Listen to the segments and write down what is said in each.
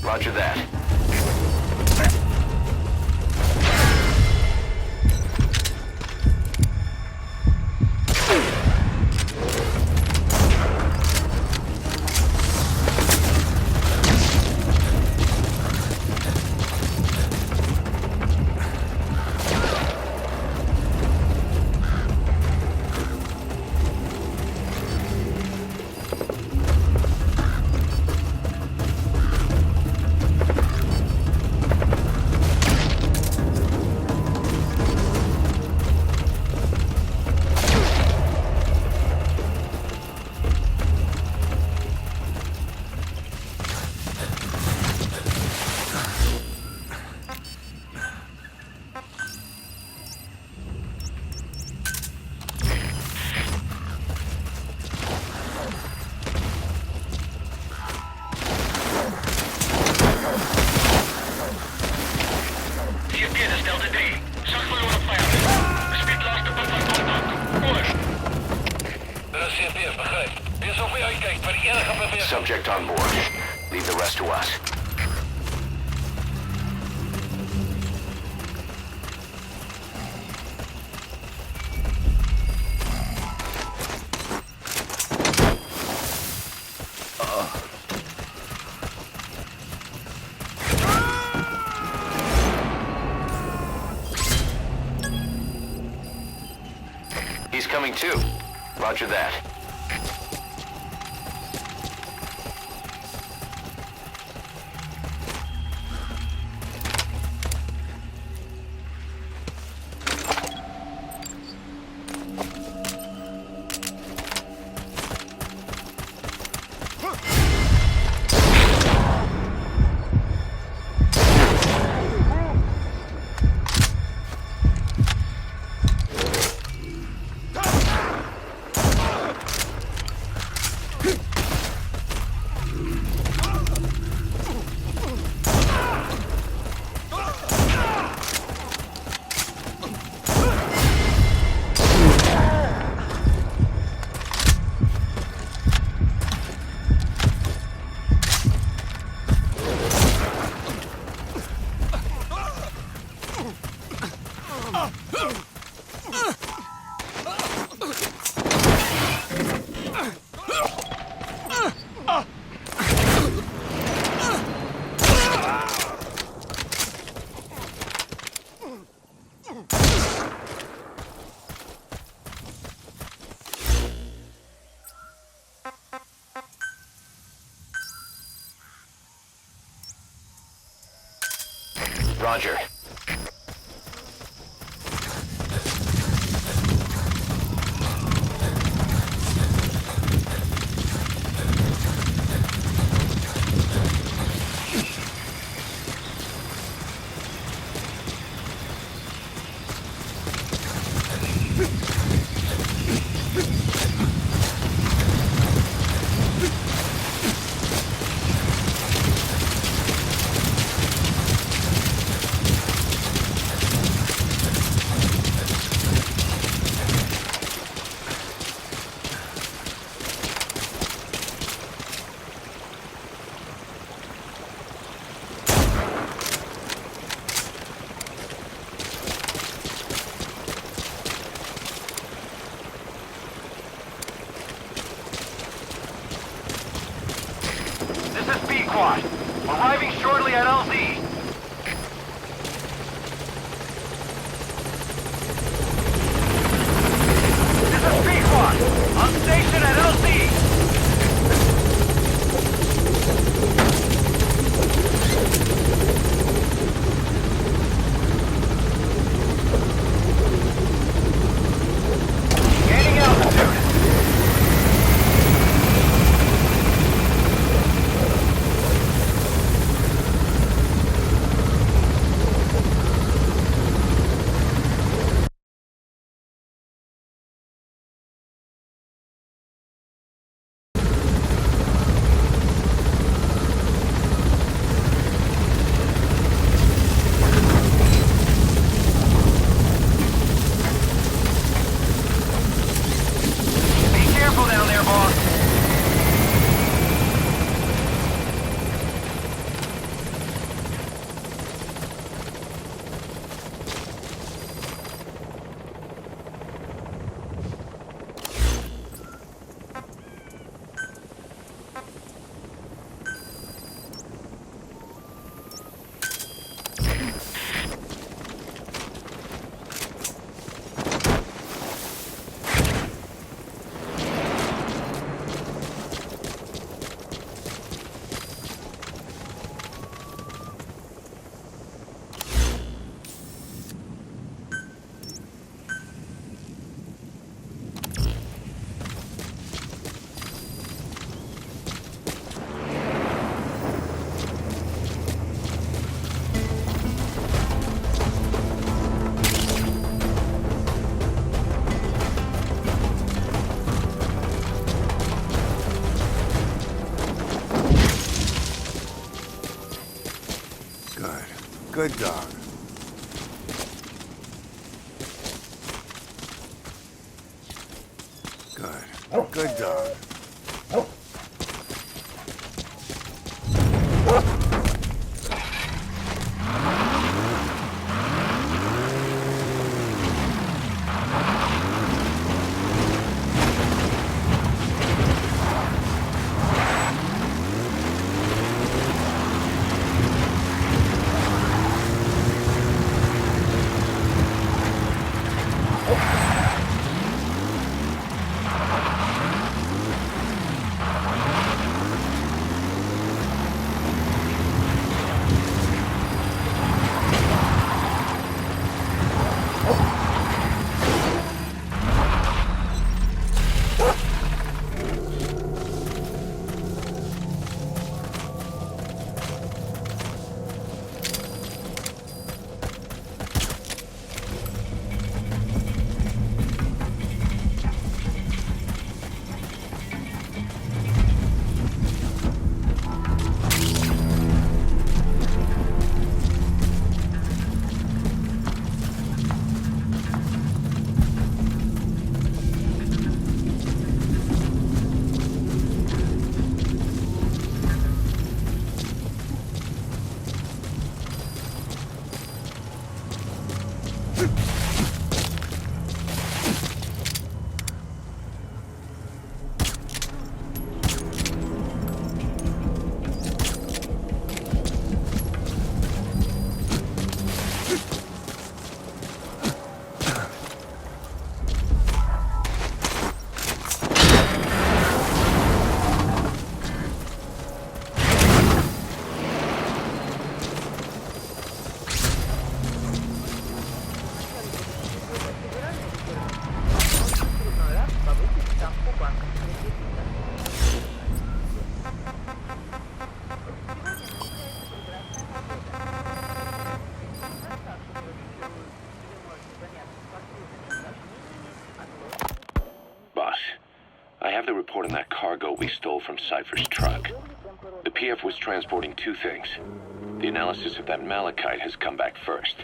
Roger that. Subject on board. Leave the rest to us. He's coming too. Roger that. Roger. Arriving shortly at LZ. This is B-Quad. On station at LZ. Good dog. Good. Good dog. I have the report on that cargo we stole from Cypher's truck. The PF was transporting two things. The analysis of that malachite has come back first.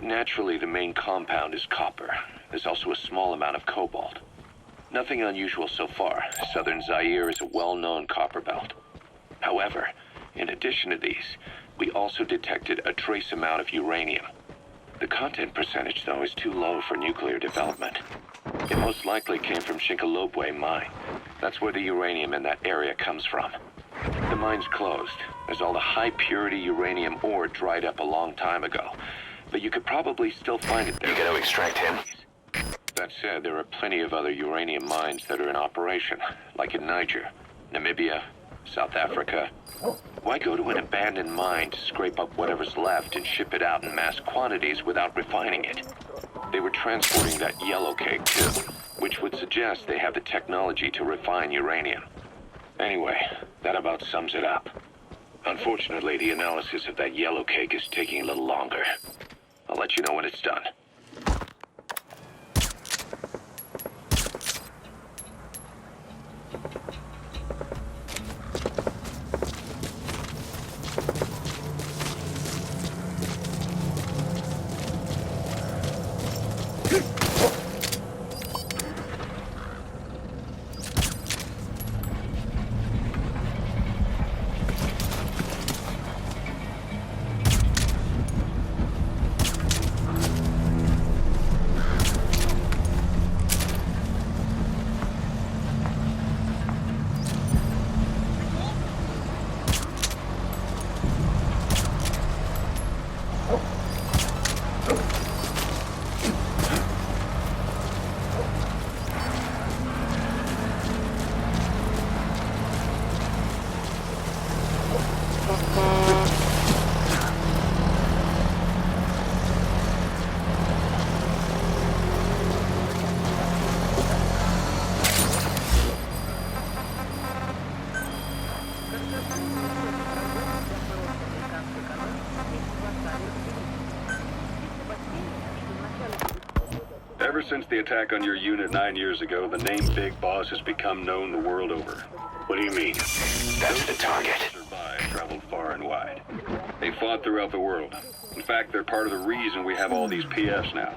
Naturally, the main compound is copper. There's also a small amount of cobalt. Nothing unusual so far. Southern Zaire is a well-known copper belt. However, in addition to these, we also detected a trace amount of uranium. The content percentage, though, is too low for nuclear development. It most likely came from Shinkalobwe mine. That's where the uranium in that area comes from. The mine's closed, as all the high-purity uranium ore dried up a long time ago. But you could probably still find it there. You gonna extract him? That said, there are plenty of other uranium mines that are in operation, like in Niger, Namibia, South Africa. Why go to an abandoned mine to scrape up whatever's left and ship it out in mass quantities without refining it? They were transporting that yellow cake too, which would suggest they have the technology to refine uranium. Anyway, that about sums it up. Unfortunately, the analysis of that yellow cake is taking a little longer. I'll let you know when it's done. Ever since the attack on your unit 9 years ago, the name Big Boss has become known the world over. What do you mean? That's the target. Survive. guys traveled far and wide. They fought throughout the world. In fact, they're part of the reason we have all these PFs now.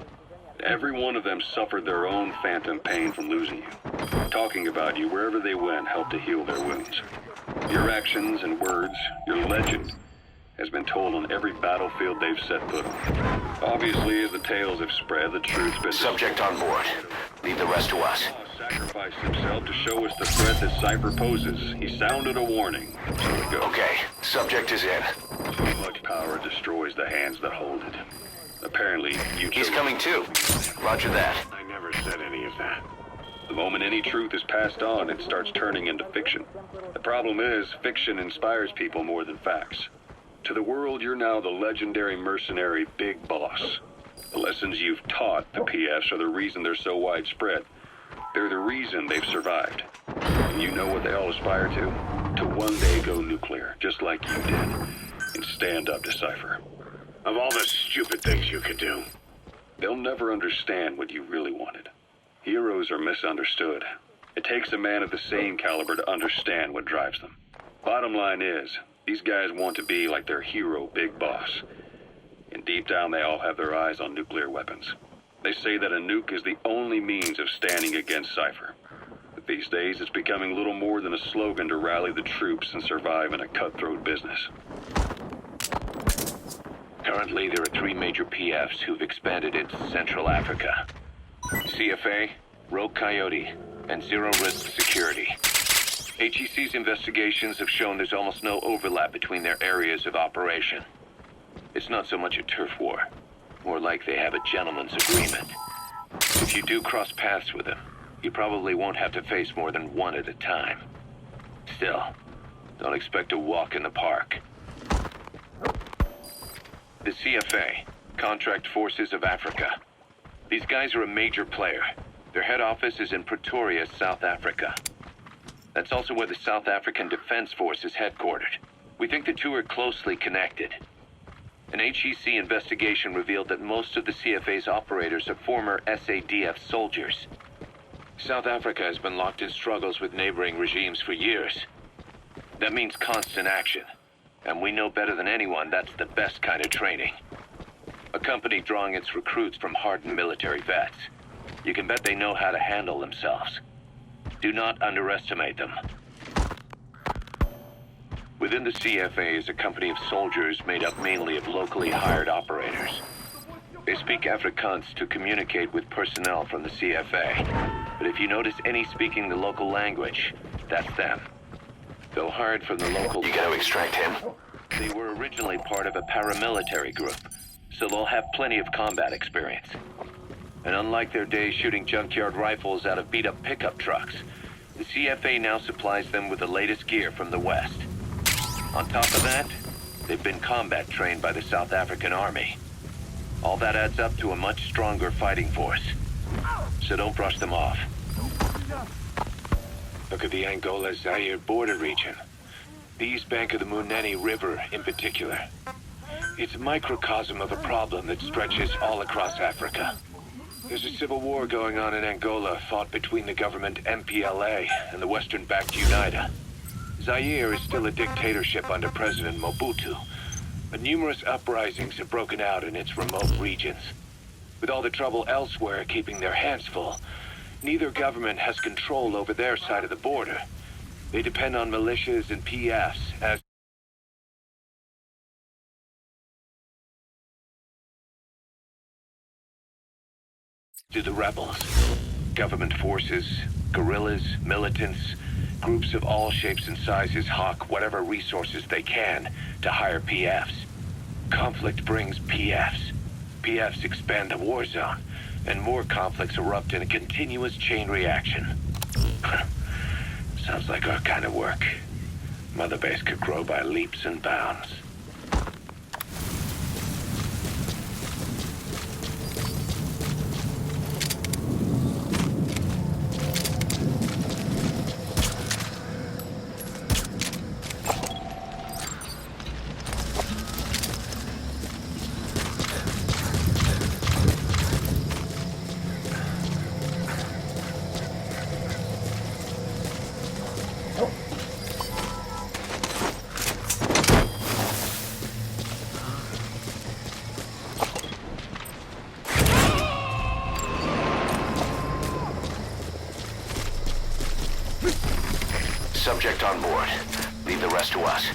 Every one of them suffered their own phantom pain from losing you. Talking about you wherever they went helped to heal their wounds. Your actions and words, your legend, has been told on every battlefield they've set foot on. Obviously, as the tales have spread, the truth's been... Subject on board. Leave the rest to us. Sacrificed himself to show us the threat that Cypher poses. He sounded a warning. So it goes. Okay, subject is in. Too much power destroys the hands that hold it. Apparently, you He's coming too. Roger that. I never said any of that. The moment any truth is passed on, it starts turning into fiction. The problem is, fiction inspires people more than facts. To the world, you're now the legendary mercenary Big Boss. The lessons you've taught the PFs are the reason they're so widespread. They're the reason they've survived. And you know what they all aspire to? To one day go nuclear, just like you did, and stand up to Cypher. Of all the stupid things you could do. They'll never understand what you really wanted. Heroes are misunderstood. It takes a man of the same caliber to understand what drives them. Bottom line is, these guys want to be like their hero, Big Boss. And deep down, they all have their eyes on nuclear weapons. They say that a nuke is the only means of standing against Cypher. But these days, it's becoming little more than a slogan to rally the troops and survive in a cutthroat business. Currently, there are 3 major PFs who've expanded into Central Africa. CFA, Rogue Coyote, and Zero Risk Security. HEC's investigations have shown there's almost no overlap between their areas of operation. It's not so much a turf war, more like they have a gentleman's agreement. If you do cross paths with them, you probably won't have to face more than one at a time. Still, don't expect a walk in the park. The CFA, Contract Forces of Africa. These guys are a major player. Their head office is in Pretoria, South Africa. That's also where the South African Defense Force is headquartered. We think the two are closely connected. An HEC investigation revealed that most of the CFA's operators are former SADF soldiers. South Africa has been locked in struggles with neighboring regimes for years. That means constant action. And we know better than anyone that's the best kind of training. A company drawing its recruits from hardened military vets. You can bet they know how to handle themselves. Do not underestimate them. Within the CFA is a company of soldiers made up mainly of locally hired operators. They speak Afrikaans to communicate with personnel from the CFA. But if you notice any speaking the local language, that's them. Though hired from the local... You gotta extract him. They were originally part of a paramilitary group, so they'll have plenty of combat experience. And unlike their days shooting junkyard rifles out of beat-up pickup trucks, the CFA now supplies them with the latest gear from the West. On top of that, they've been combat trained by the South African Army. All that adds up to a much stronger fighting force. So don't brush them off. Look at the Angola-Zaire border region. The east bank of the Munene River in particular. It's a microcosm of a problem that stretches all across Africa. There's a civil war going on in Angola, fought between the government MPLA and the Western-backed UNITA. Zaire is still a dictatorship under President Mobutu, but numerous uprisings have broken out in its remote regions. With all the trouble elsewhere keeping their hands full, neither government has control over their side of the border. They depend on militias and PFs as do the rebels. Government forces, guerrillas, militants, groups of all shapes and sizes hawk whatever resources they can to hire PFs. Conflict brings PFs. PFs expand the war zone, and more conflicts erupt in a continuous chain reaction. Sounds like our kind of work. Mother Base could grow by leaps and bounds. subject on board. Leave the rest to us.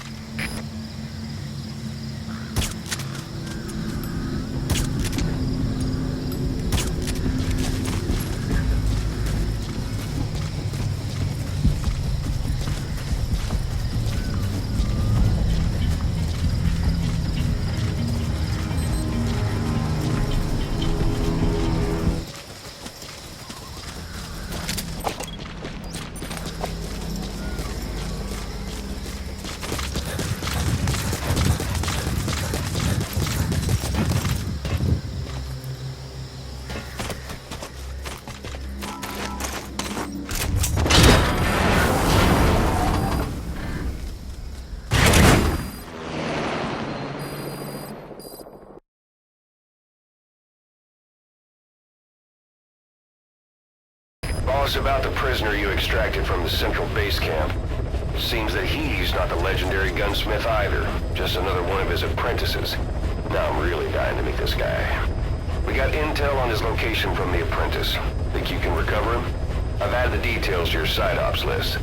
Boss, about the prisoner you extracted from the central base camp. Seems that he's not the legendary gunsmith either, just another one of his apprentices. Now I'm really dying to meet this guy. We got intel on his location from the apprentice. Think you can recover him? I've added the details to your side ops list.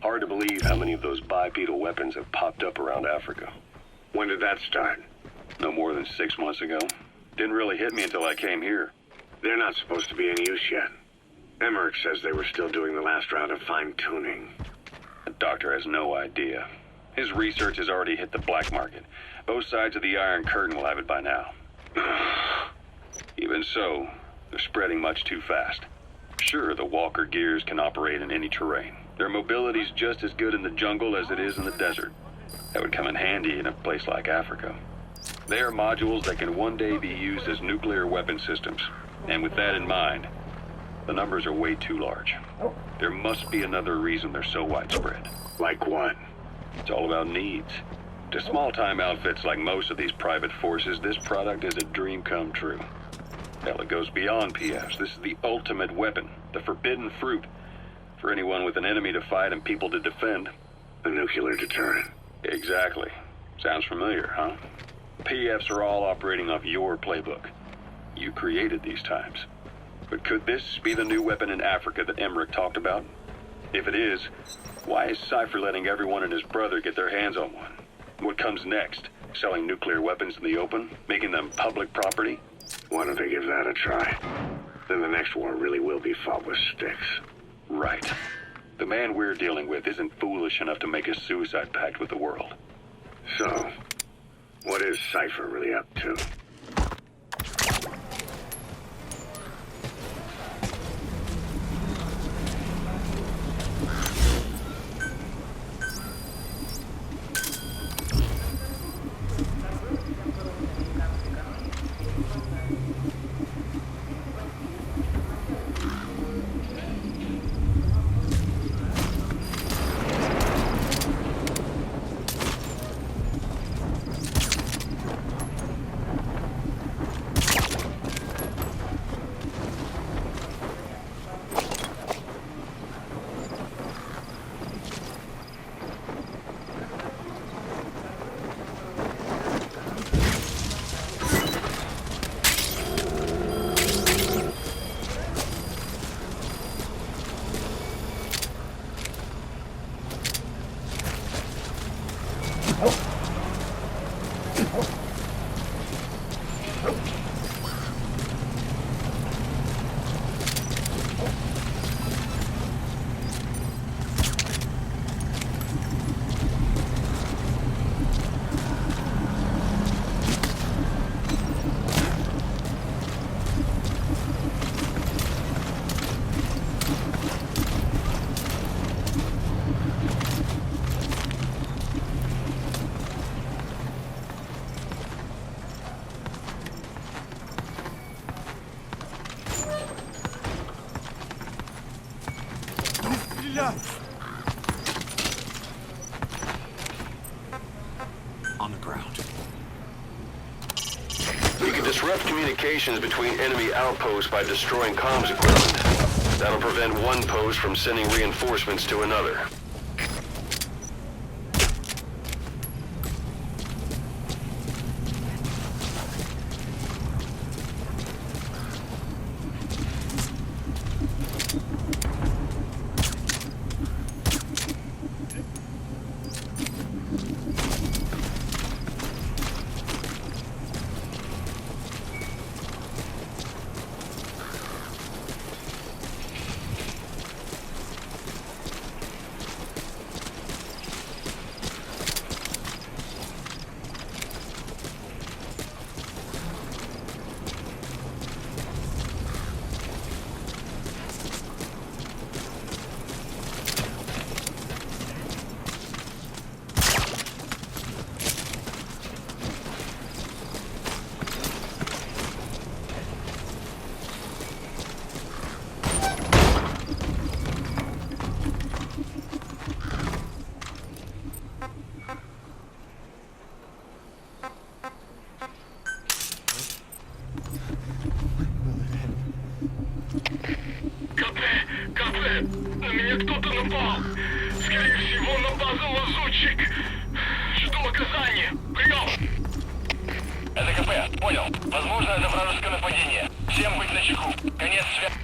Hard to believe how many of those bipedal weapons have popped up around Africa. When did that start? No more than 6 months ago. Didn't really hit me until I came here. They're not supposed to be in use yet. Emmerich says they were still doing the last round of fine-tuning. The doctor has no idea. His research has already hit the black market. Both sides of the Iron Curtain will have it by now. Even so, they're spreading much too fast. Sure, the Walker gears can operate in any terrain. Their mobility's just as good in the jungle as it is in the desert. That would come in handy in a place like Africa. They are modules that can one day be used as nuclear weapon systems. And with that in mind, the numbers are way too large. There must be another reason they're so widespread. Like what? It's all about needs. To small-time outfits like most of these private forces, this product is a dream come true. Hell, it goes beyond PFs. This is the ultimate weapon, the forbidden fruit, for anyone with an enemy to fight and people to defend. A nuclear deterrent. Exactly. Sounds familiar, huh? PFs are all operating off your playbook. You created these times. But could this be the new weapon in Africa that Emmerich talked about? If it is, why is Cypher letting everyone and his brother get their hands on one? What comes next? Selling nuclear weapons in the open? Making them public property? Why don't they give that a try? Then the next war really will be fought with sticks. Right. The man we're dealing with isn't foolish enough to make a suicide pact with the world. So, what is Cypher really up to? On the ground. You can disrupt communications between enemy outposts by destroying comms equipment. That'll prevent one post from sending reinforcements to another. На меня кто-то напал. Скорее всего, на базу лазутчик. Жду оказания. Прием! Это КП, понял. Возможно, это вражеское нападение. Всем быть начеку. Конец связи.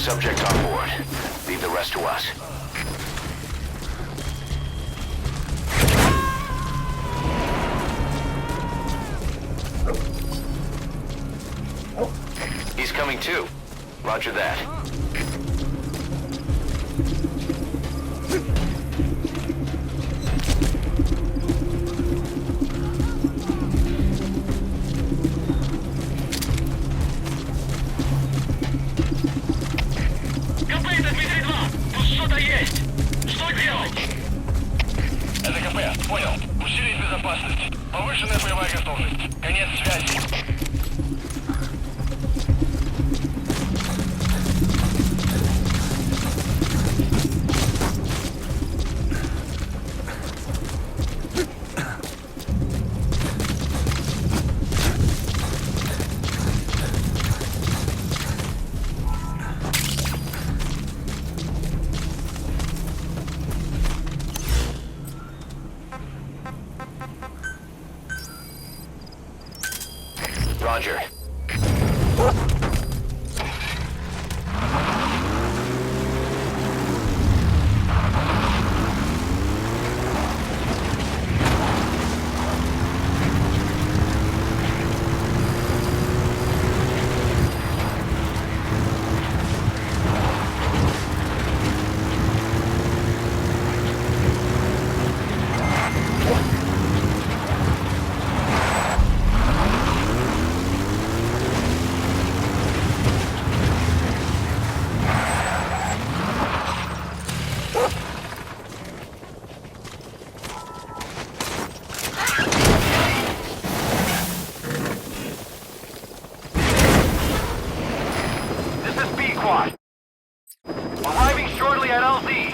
Subject on board. Leave the rest to us. He's coming too. Roger that. КП, это Дмитрий 2. Тут что-то есть. Что делать? Это КП, понял. Усилить безопасность. Повышенная боевая готовность. Конец связи. Roger. This is B Squad. Arriving shortly at LZ.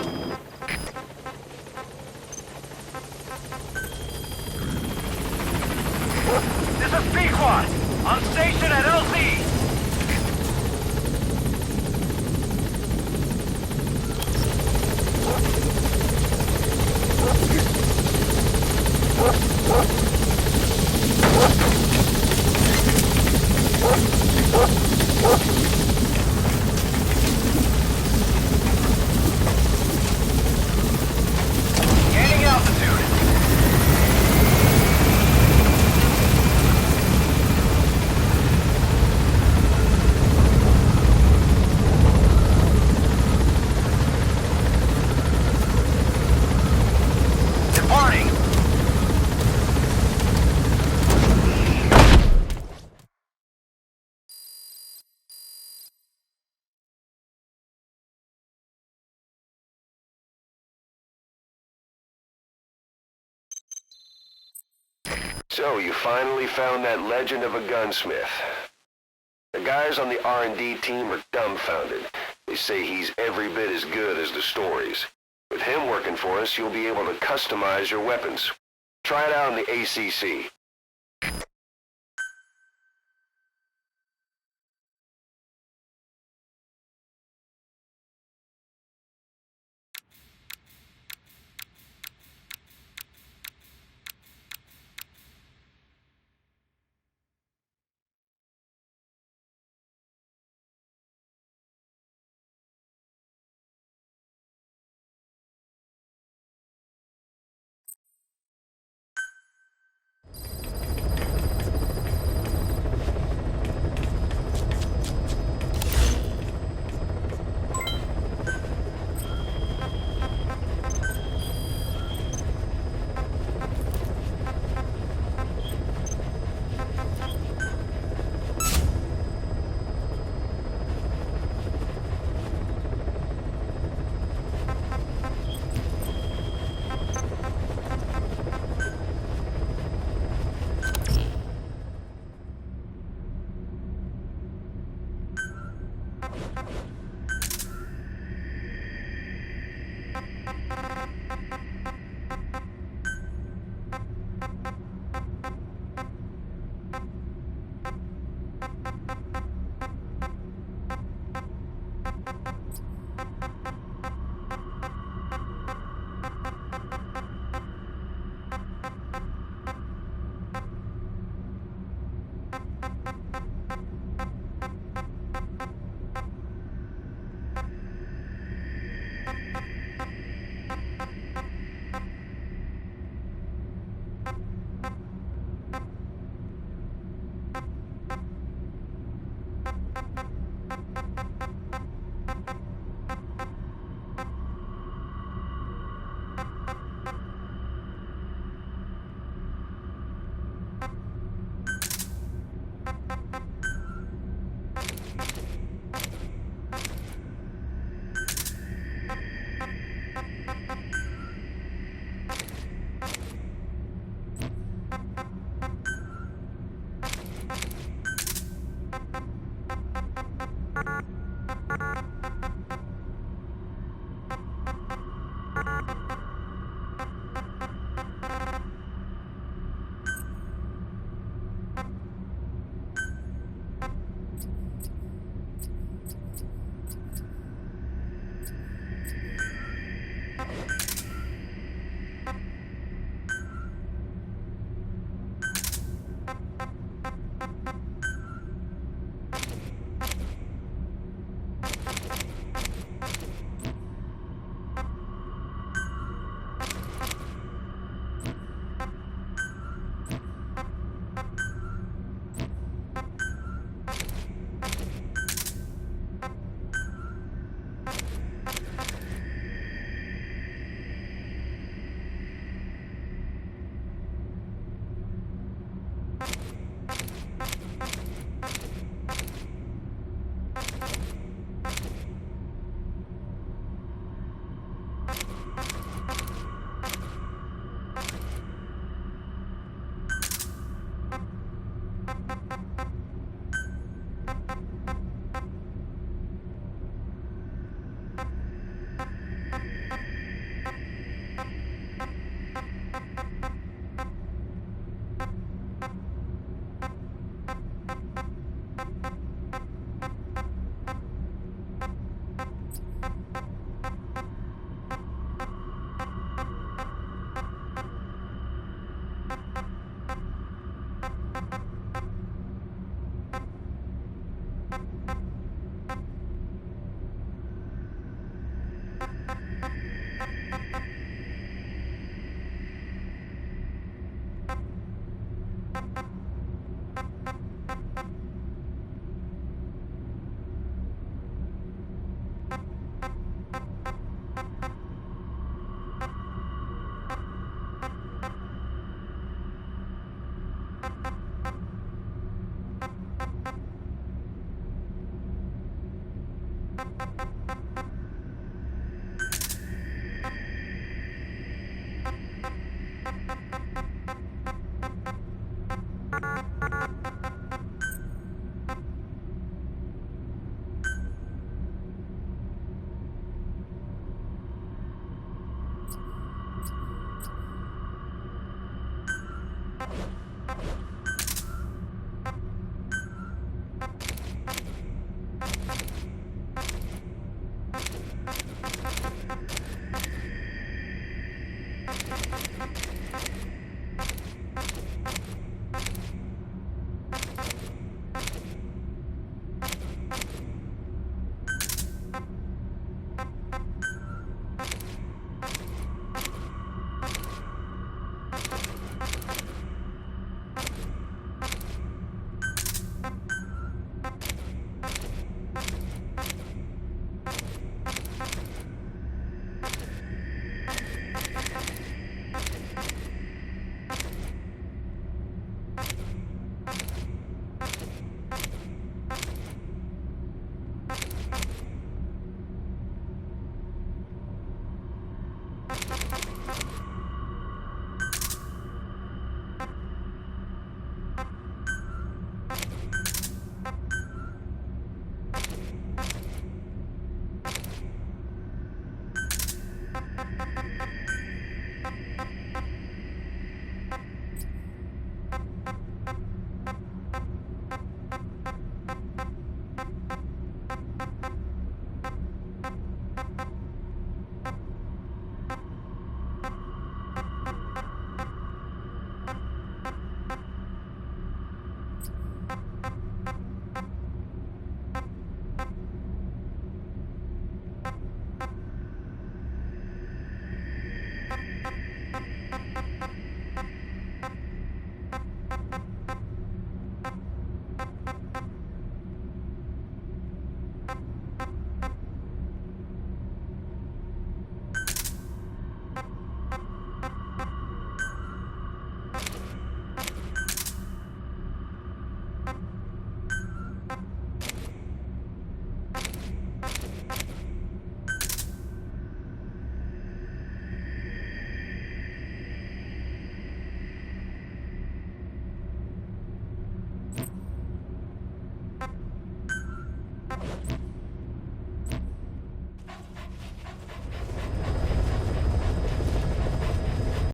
This is B Squad. On station at LZ. Gaining altitude. Departing. So, you finally found that legend of a gunsmith. The guys on the R&D team are dumbfounded. They say he's every bit as good as the stories. With him working for us, you'll be able to customize your weapons. Try it out in the ACC.